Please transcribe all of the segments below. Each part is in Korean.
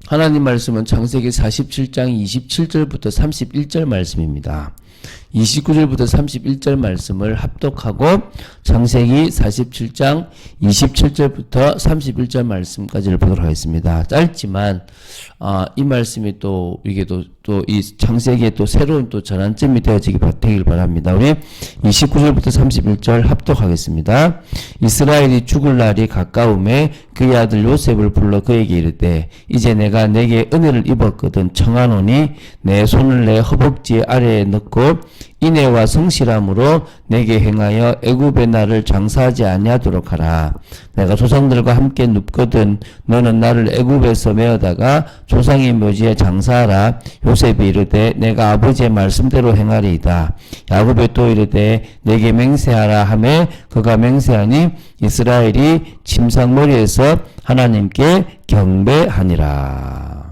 하나님 말씀은 창세기 47장 27절부터 31절 말씀입니다. 29절부터 31절 말씀을 합독하고 창세기 47장 27절부터 31절 말씀까지를 보도록 하겠습니다. 짧지만 이 말씀이 또 이게 또 이 창세기에 또 새로운 또 전환점이 되길 바랍니다. 우리 29절부터 31절 합독하겠습니다. 이스라엘이 죽을 날이 가까움에 그의 아들 요셉을 불러 그에게 이르되 이제 내가 내게 은혜를 입었거든 청하노니 내 손을 내 허벅지 아래에 넣고 인애와 성실함으로 내게 행하여 애굽의 나를 장사하지 아니하도록 하라. 내가 조상들과 함께 눕거든 너는 나를 애굽에서 메어다가 조상의 묘지에 장사하라. 요셉이 이르되 내가 아버지의 말씀대로 행하리이다. 야곱이 또 이르되 내게 맹세하라 하매 그가 맹세하니 이스라엘이 침상머리에서 하나님께 경배하니라.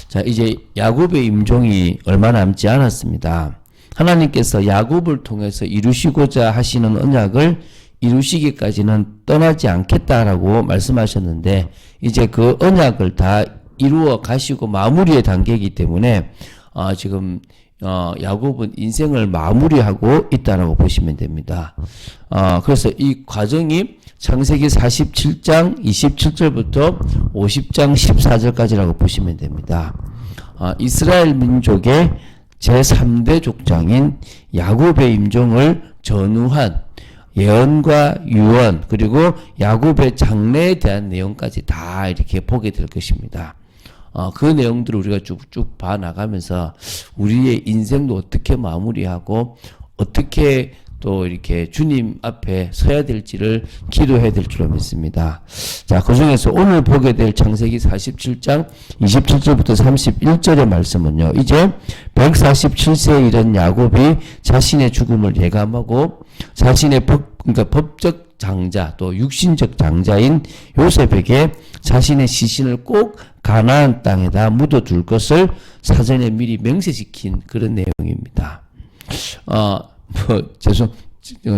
자, 이제 야곱의 임종이 얼마 남지 않았습니다. 하나님께서 야곱을 통해서 이루시고자 하시는 언약을 이루시기까지는 떠나지 않겠다라고 말씀하셨는데 이제 그 언약을 다 이루어 가시고 마무리의 단계이기 때문에 지금 야곱은 인생을 마무리하고 있다라고 보시면 됩니다. 그래서 이 과정이 창세기 47장 27절부터 50장 14절까지라고 보시면 됩니다. 이스라엘 민족의 제3대 족장인 야곱의 임종을 전후한 예언과 유언 그리고 야곱의 장래에 대한 내용까지 다 이렇게 보게 될 것입니다. 그 내용들을 우리가 쭉쭉 봐 나가면서 우리의 인생도 어떻게 마무리하고 어떻게 또 이렇게 주님 앞에 서야 될지를 기도해야 될 줄로 믿습니다. 자, 그 중에서 오늘 보게 될 창세기 47장 27절부터 31절의 말씀은요. 이제 147세에 이른 야곱이 자신의 죽음을 예감하고 자신의 법적 장자 또 육신적 장자인 요셉에게 자신의 시신을 꼭 가나안 땅에다 묻어둘 것을 사전에 미리 맹세시킨 그런 내용입니다.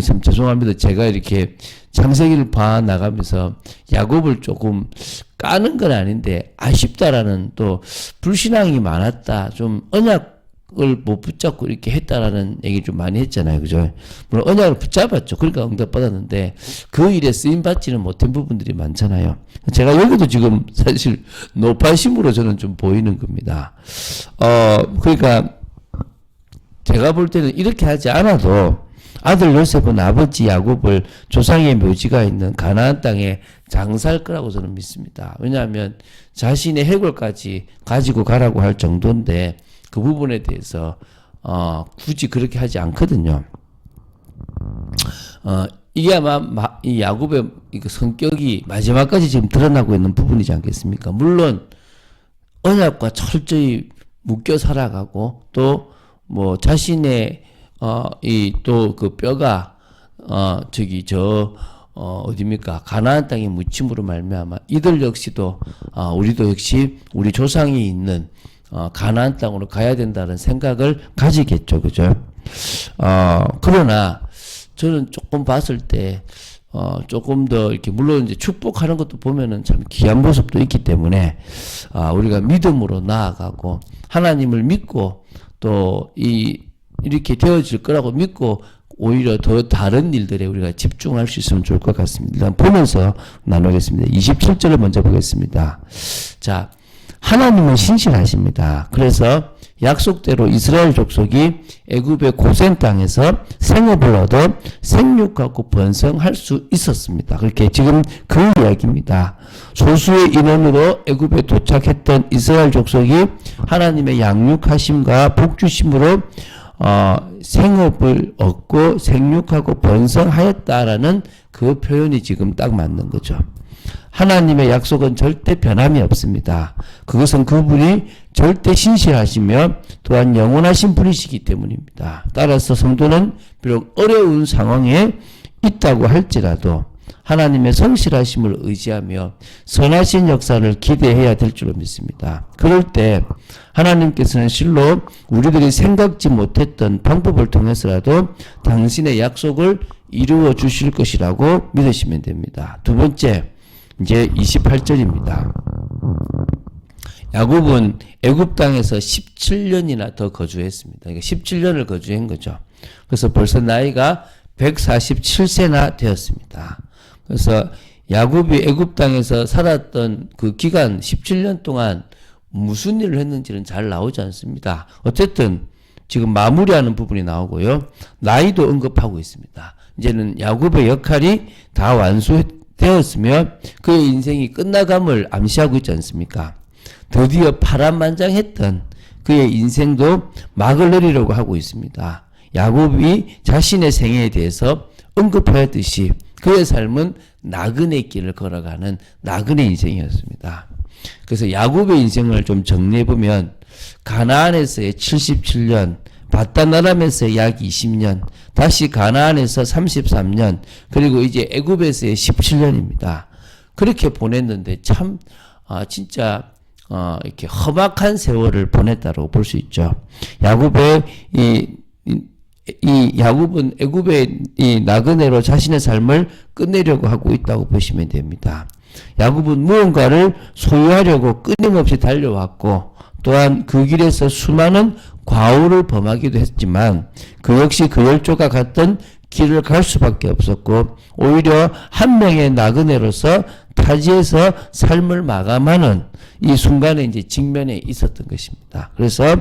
참 죄송합니다. 제가 이렇게 창세기를 봐 나가면서 야곱을 조금 까는 건 아닌데 아쉽다라는 또 불신앙이 많았다. 좀 언약을 못 붙잡고 이렇게 했다라는 얘기 좀 많이 했잖아요. 그죠? 물론 언약을 붙잡았죠. 그러니까 응답받았는데 그 일에 쓰임받지는 못한 부분들이 많잖아요. 제가 여기도 지금 사실 노파심으로 저는 좀 보이는 겁니다. 그러니까 제가 볼 때는 이렇게 하지 않아도 아들 요셉은 아버지 야곱을 조상의 묘지가 있는 가나안 땅에 장사할 거라고 저는 믿습니다. 왜냐하면 자신의 해골까지 가지고 가라고 할 정도인데 그 부분에 대해서 굳이 그렇게 하지 않거든요. 이게 아마 이 야곱의 성격이 마지막까지 지금 드러나고 있는 부분이지 않겠습니까? 물론 언약과 철저히 묶여 살아가고 또 뭐 자신의 또 그 뼈가 어디입니까? 가나안 땅의 묻힘으로 말미암아 이들 역시도 우리도 역시 우리 조상이 있는 가나안 땅으로 가야 된다는 생각을 가지겠죠. 그죠? 그러나 저는 조금 봤을 때 조금 더 이렇게 물론 이제 축복하는 것도 보면은 참 귀한 모습도 있기 때문에 우리가 믿음으로 나아가고 하나님을 믿고 또 이렇게 되어질 거라고 믿고 오히려 더 다른 일들에 우리가 집중할 수 있으면 좋을 것 같습니다. 일단 보면서 나누겠습니다. 27절을 먼저 보겠습니다. 자, 하나님은 신실하십니다. 그래서 약속대로 이스라엘 족속이 애굽의 고센 땅에서 생업을 얻어 생육하고 번성할 수 있었습니다. 그렇게 지금 그 이야기입니다. 소수의 인원으로 애굽에 도착했던 이스라엘 족속이 하나님의 양육하심과 복주심으로 생업을 얻고 생육하고 번성하였다라는 그 표현이 지금 딱 맞는 거죠. 하나님의 약속은 절대 변함이 없습니다. 그것은 그분이 절대 신실하시며 또한 영원하신 분이시기 때문입니다. 따라서 성도는 비록 어려운 상황에 있다고 할지라도 하나님의 성실하심을 의지하며 선하신 역사를 기대해야 될 줄로 믿습니다. 그럴 때 하나님께서는 실로 우리들이 생각지 못했던 방법을 통해서라도 당신의 약속을 이루어 주실 것이라고 믿으시면 됩니다. 두 번째, 이제 28절입니다. 야곱은 애굽 땅에서 17년이나 더 거주했습니다. 그러니까 17년을 거주한 거죠. 그래서 벌써 나이가 147세나 되었습니다. 그래서 야곱이 애굽 땅에서 살았던 그 기간 17년 동안 무슨 일을 했는지는 잘 나오지 않습니다. 어쨌든 지금 마무리하는 부분이 나오고요. 나이도 언급하고 있습니다. 이제는 야곱의 역할이 다 완수되었으며 그의 인생이 끝나감을 암시하고 있지 않습니까? 드디어 파란만장했던 그의 인생도 막을 내리려고 하고 있습니다. 야곱이 자신의 생애에 대해서 언급하였듯이 그의 삶은 나그네 길을 걸어가는 나그네 인생이었습니다. 그래서 야곱의 인생을 좀 정리해보면 가나안에서의 77년, 바다나람에서의 약 20년, 다시 가나안에서 33년, 그리고 이제 애굽에서의 17년입니다. 그렇게 보냈는데 참 진짜 이렇게 험악한 세월을 보냈다고 볼 수 있죠. 야곱의 야곱은 애굽의 이 나그네로 자신의 삶을 끝내려고 하고 있다고 보시면 됩니다. 야곱은 무언가를 소유하려고 끊임없이 달려왔고 또한 그 길에서 수많은 과오를 범하기도 했지만 그 역시 그 열조가 갔던 길을 갈 수밖에 없었고 오히려 한 명의 나그네로서 타지에서 삶을 마감하는 이 순간에 이제 직면에 있었던 것입니다. 그래서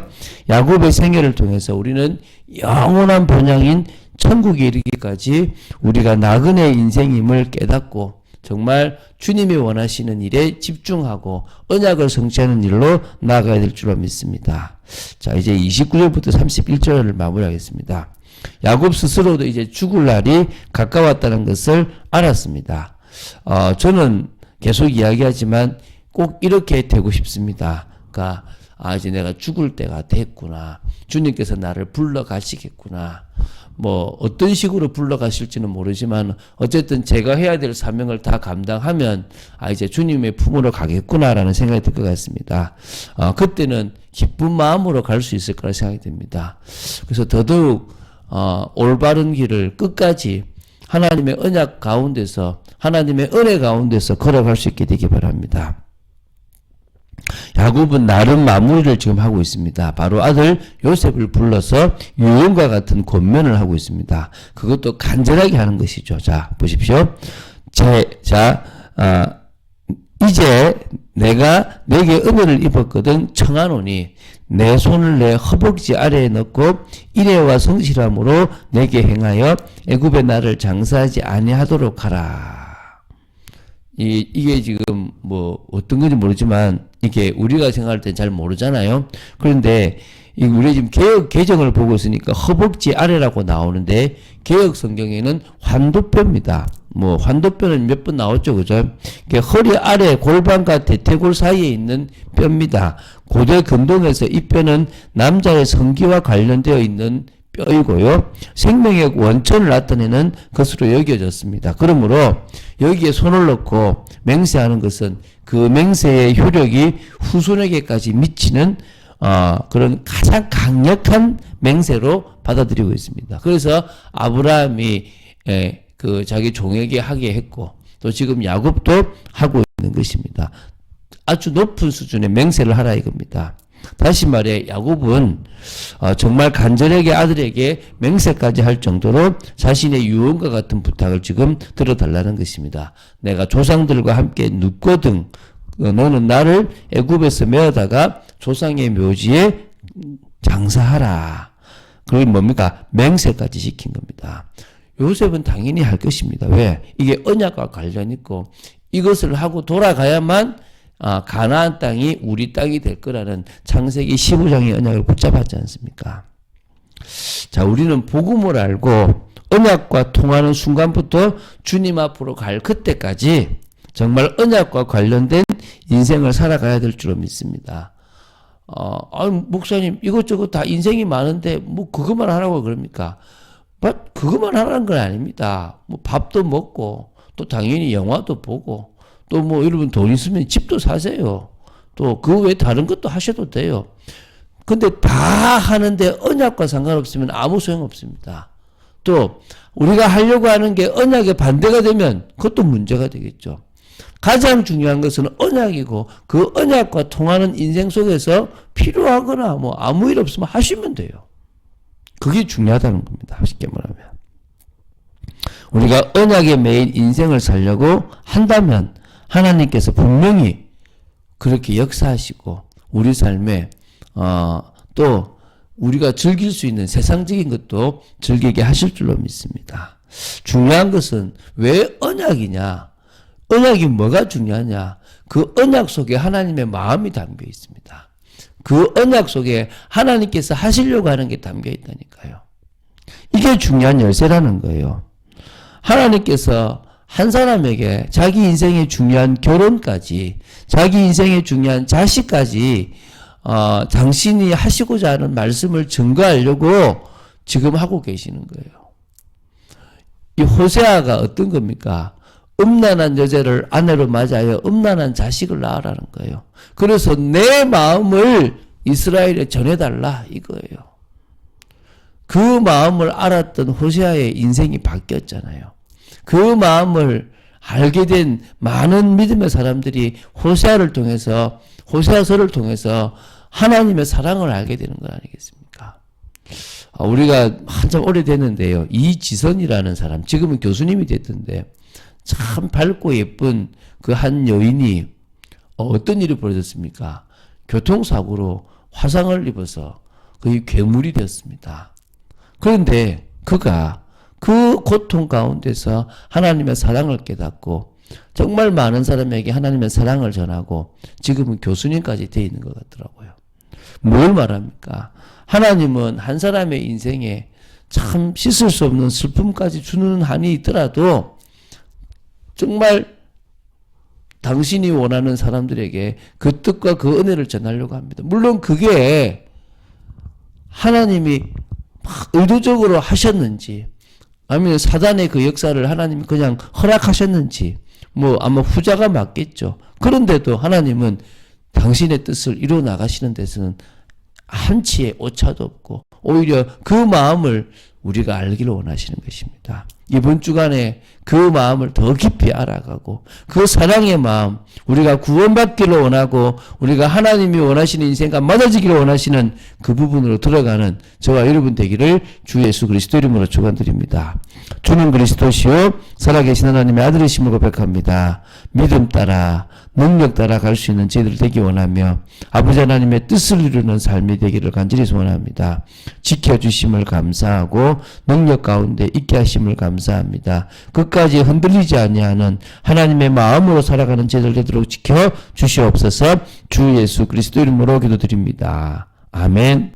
야곱의 생애를 통해서 우리는 영원한 본향인 천국에 이르기까지 우리가 나그네 인생임을 깨닫고 정말 주님이 원하시는 일에 집중하고 언약을 성취하는 일로 나아가야 될 줄로 믿습니다. 자, 이제 29절부터 31절을 마무리하겠습니다. 야곱 스스로도 이제 죽을 날이 가까웠다는 것을 알았습니다. 저는 계속 이야기하지만 꼭 이렇게 되고 싶습니다. 그러니까 이제 내가 죽을 때가 됐구나. 주님께서 나를 불러가시겠구나. 뭐 어떤 식으로 불러가실지는 모르지만 어쨌든 제가 해야 될 사명을 다 감당하면 이제 주님의 품으로 가겠구나라는 생각이 들 것 같습니다. 그때는 기쁜 마음으로 갈 수 있을 거라 생각이 듭니다. 그래서 더더욱 올바른 길을 끝까지 하나님의 언약 가운데서 하나님의 은혜 가운데서 걸어갈 수 있게 되기 바랍니다. 야곱은 나름 마무리를 지금 하고 있습니다. 바로 아들 요셉을 불러서 유언과 같은 권면을 하고 있습니다. 그것도 간절하게 하는 것이죠. 자, 보십시오. 이제 내가 내게 은혜를 입었거든 청하노니 내 손을 내 허벅지 아래에 넣고 인애와 성실함으로 내게 행하여 애굽의 나를 장사하지 아니하도록 하라. 이게 지금 뭐 어떤 건지 모르지만 이게 우리가 생각할 땐 잘 모르잖아요. 그런데 우리 지금 개혁 개정을 보고 있으니까 허벅지 아래라고 나오는데 개혁 성경에는 환도뼈입니다. 뭐 환도뼈는 몇 번 나왔죠, 그죠? 허리 아래 골반과 대퇴골 사이에 있는 뼈입니다. 고대 근동에서 이 뼈는 남자의 성기와 관련되어 있는 뼈이고요. 생명의 원천을 나타내는 것으로 여겨졌습니다. 그러므로 여기에 손을 넣고 맹세하는 것은 그 맹세의 효력이 후손에게까지 미치는 그런 가장 강력한 맹세로 받아들이고 있습니다. 그래서 아브라함이 그 자기 종에게 하게 했고 또 지금 야곱도 하고 있는 것입니다. 아주 높은 수준의 맹세를 하라 이겁니다. 다시 말해 야곱은 정말 간절하게 아들에게 맹세까지 할 정도로 자신의 유언과 같은 부탁을 지금 들어달라는 것입니다. 내가 조상들과 함께 눕거든 너는 나를 애굽에서 메어다가 조상의 묘지에 장사하라. 그게 뭡니까? 맹세까지 시킨 겁니다. 요셉은 당연히 할 것입니다. 왜? 이게 언약과 관련 있고 이것을 하고 돌아가야만 가나안 땅이 우리 땅이 될 거라는 창세기 15장의 언약을 붙잡았지 않습니까? 자, 우리는 복음을 알고 언약과 통하는 순간부터 주님 앞으로 갈 그때까지 정말 언약과 관련된 인생을 살아가야 될 줄로 믿습니다. 목사님 이것저것 다 인생이 많은데 뭐 그것만 하라고 그럽니까? 그것만 하라는 건 아닙니다. 뭐 밥도 먹고 또 당연히 영화도 보고 또 뭐 여러분 돈 있으면 집도 사세요. 또 그 외에 다른 것도 하셔도 돼요. 근데 다 하는데 언약과 상관없으면 아무 소용없습니다. 또 우리가 하려고 하는 게 언약에 반대가 되면 그것도 문제가 되겠죠. 가장 중요한 것은 언약이고 그 언약과 통하는 인생 속에서 필요하거나 뭐 아무 일 없으면 하시면 돼요. 그게 중요하다는 겁니다. 쉽게 말하면. 우리가 언약에 매인 인생을 살려고 한다면 하나님께서 분명히 그렇게 역사하시고 우리 삶에 또 우리가 즐길 수 있는 세상적인 것도 즐기게 하실 줄로 믿습니다. 중요한 것은 왜 언약이냐? 언약이 뭐가 중요하냐? 그 언약 속에 하나님의 마음이 담겨 있습니다. 그 언약 속에 하나님께서 하시려고 하는 게 담겨 있다니까요. 이게 중요한 열쇠라는 거예요. 하나님께서 한 사람에게 자기 인생의 중요한 결혼까지, 자기 인생의 중요한 자식까지 당신이 하시고자 하는 말씀을 증거하려고 지금 하고 계시는 거예요. 이 호세아가 어떤 겁니까? 음란한 여자를 아내로 맞이하여 음란한 자식을 낳으라는 거예요. 그래서 내 마음을 이스라엘에 전해달라 이거예요. 그 마음을 알았던 호세아의 인생이 바뀌었잖아요. 그 마음을 알게 된 많은 믿음의 사람들이 호세아를 통해서, 호세아서를 통해서 하나님의 사랑을 알게 되는 거 아니겠습니까? 우리가 한참 오래됐는데요. 이지선이라는 사람, 지금은 교수님이 됐던데 참 밝고 예쁜 그 한 여인이 어떤 일이 벌어졌습니까? 교통사고로 화상을 입어서 거의 괴물이 되었습니다. 그런데 그가 그 고통 가운데서 하나님의 사랑을 깨닫고 정말 많은 사람에게 하나님의 사랑을 전하고 지금은 교수님까지 되어 있는 것 같더라고요. 뭘 말합니까? 하나님은 한 사람의 인생에 참 씻을 수 없는 슬픔까지 주는 한이 있더라도 정말 당신이 원하는 사람들에게 그 뜻과 그 은혜를 전하려고 합니다. 물론 그게 하나님이 막 의도적으로 하셨는지 아니면 사단의 그 역사를 하나님이 그냥 허락하셨는지 뭐 아마 후자가 맞겠죠. 그런데도 하나님은 당신의 뜻을 이루어 나가시는 데서는 한치의 오차도 없고 오히려 그 마음을 우리가 알기를 원하시는 것입니다. 이번 주간에 그 마음을 더 깊이 알아가고 그 사랑의 마음, 우리가 구원받기를 원하고 우리가 하나님이 원하시는 인생과 맞아지기를 원하시는 그 부분으로 들어가는 저와 여러분 되기를 주 예수 그리스도 이름으로 축원드립니다. 주는 그리스도시요 살아계신 하나님의 아들이심을 고백합니다. 믿음 따라 능력 따라 갈 수 있는 저희들 되기 원하며 아버지 하나님의 뜻을 이루는 삶이 되기를 간절히 소원합니다. 지켜주심을 감사하고 능력 가운데 있게 하심을 감사합니다. 끝까지 흔들리지 아니하는 하나님의 마음으로 살아가는 저희들 되도록 지켜주시옵소서. 주 예수 그리스도 이름으로 기도드립니다. 아멘.